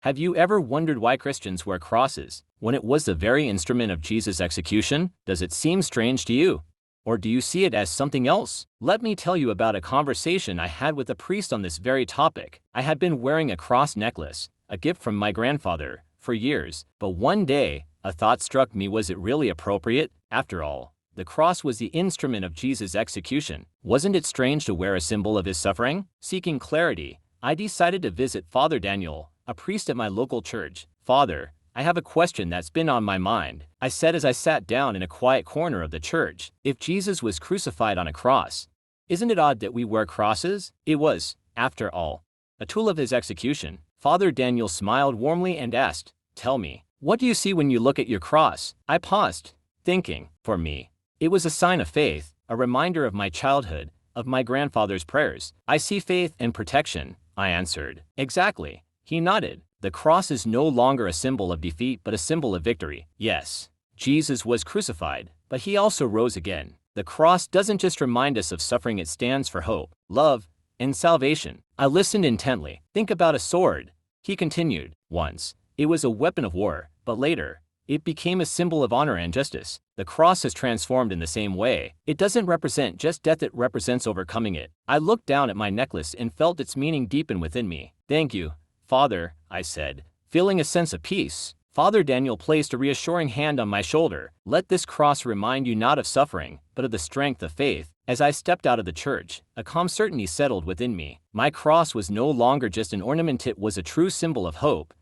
Have you ever wondered why Christians wear crosses when it was the very instrument of Jesus' execution? Does it seem strange to you? Or do you see it as something else? Let me tell you about a conversation I had with a priest on this very topic. I had been wearing a cross necklace, a gift from my grandfather, for years, but one day, a thought struck me: was it really appropriate? After all, the cross was the instrument of Jesus' execution. Wasn't it strange to wear a symbol of his suffering? Seeking clarity, I decided to visit Father Daniel, a priest at my local church. "Father, I have a question that's been on my mind," I said as I sat down in a quiet corner of the church. "If Jesus was crucified on a cross, isn't it odd that we wear crosses? It was, after all, a tool of his execution." Father Daniel smiled warmly and asked, "Tell me, what do you see when you look at your cross?" I paused, thinking. For me, it was a sign of faith, a reminder of my childhood, of my grandfather's prayers. "I see faith and protection," I answered. "Exactly." He nodded. "The cross is no longer a symbol of defeat but a symbol of victory. Yes, Jesus was crucified, but he also rose again. The cross doesn't just remind us of suffering, it stands for hope, love, and salvation." I listened intently. "Think about a sword," he continued. "Once, it was a weapon of war, but later, it became a symbol of honor and justice. The cross has transformed in the same way. It doesn't represent just death, it represents overcoming it." I looked down at my necklace and felt its meaning deepen within me. "Thank you, Father," I said, feeling a sense of peace. Father Daniel placed a reassuring hand on my shoulder. "Let this cross remind you not of suffering, but of the strength of faith." As I stepped out of the church, a calm certainty settled within me. My cross was no longer just an ornament, it was a true symbol of hope,